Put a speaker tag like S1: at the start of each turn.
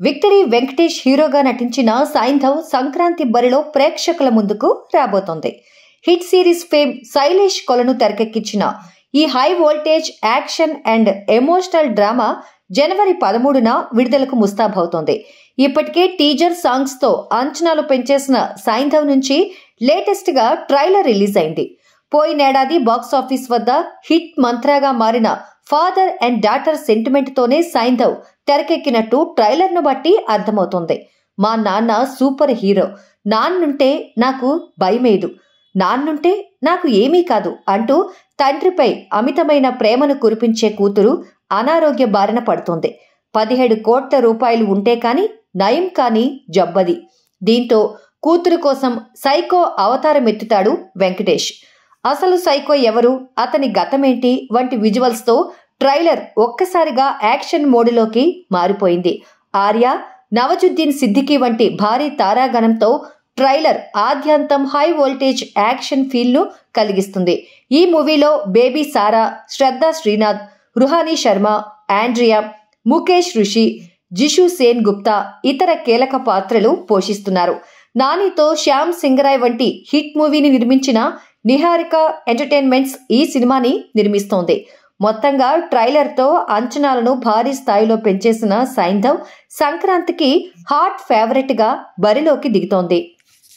S1: Victory Venkatesh హీరోగా నటించిన సైంధవ్ సంక్రాంతి బరిలో ప్రేక్షకుల ముందుకు రాబోతోంది. Hit series fame Shailesh Kolanu తెరకెక్కించిన ఈ high voltage action and emotional drama జనవరి 13న విడుదలకు ముస్తాబవుతోంది. ఇప్పటికే టీజర్ సాంగ్స్ తో అంచనాలు పెంచేసిన సైంధవ్ నుంచి లేటెస్ట్ గా ట్రైలర్ రిలీజ్ అయింది. పోయినేడాది బాక్సాఫీస్ వద్ద హిట్ మంత్రాగా మారిన ఫాదర్ అండ్ డాటర్ సెంటిమెంట్ తోనే సైంధవ్ తెరకెక్కినట్టు ట్రైలర్ ను బట్టి అర్థమవుతోంది. మా నాన్న సూపర్ హీరో, నాన్నుంటే నాకు భయమేదు, నాన్నుంటే నాకు ఏమీ కాదు అంటూ తండ్రిపై అమితమైన ప్రేమను కురిపించే కూతురు అనారోగ్య బారిన పడుతోంది. 17 కోట్ల రూపాయలు ఉంటే కాని నయం కాని జబ్బది. దీంతో కూతురు కోసం సైకో అవతారమెత్తుతాడు వెంకటేష్. అసలు సైకో ఎవరు, అతని గతమేంటి వంటి విజువల్స్ తో ట్రైలర్ ఒక్కసారిగా యాక్షన్ మోడులోకి మారిపోయింది. ఆర్య, నవజుద్దీన్ సిద్దికీ వంటి భారీ తారాగణంతో ట్రైలర్ ఆద్యంతం హై వోల్టేజ్ యాక్షన్ ఫీల్ ను కలిగిస్తుంది. ఈ మూవీలో బేబీ సారా, శ్రద్ధ శ్రీనాథ్, రుహానీ శర్మ, ఆండ్రియా, ముఖేష్ రుషి, జిషు సేన్ గుప్తా ఇతర కీలక పాత్రలు పోషిస్తున్నారు. నానితో శ్యామ్ సింగరాయ్ వంటి హిట్ మూవీని నిర్మించిన నిహారిక ఎంటర్టైన్మెంట్స్ ఈ సినిమాని నిర్మిస్తోంది. మొత్తంగా ట్రైలర్ తో అంచనాలను భారీ స్థాయిలో పెంచేసిన సైంధవ్ సంక్రాంతికి హాట్ ఫేవరెట్ గా బరిలోకి దిగుతోంది.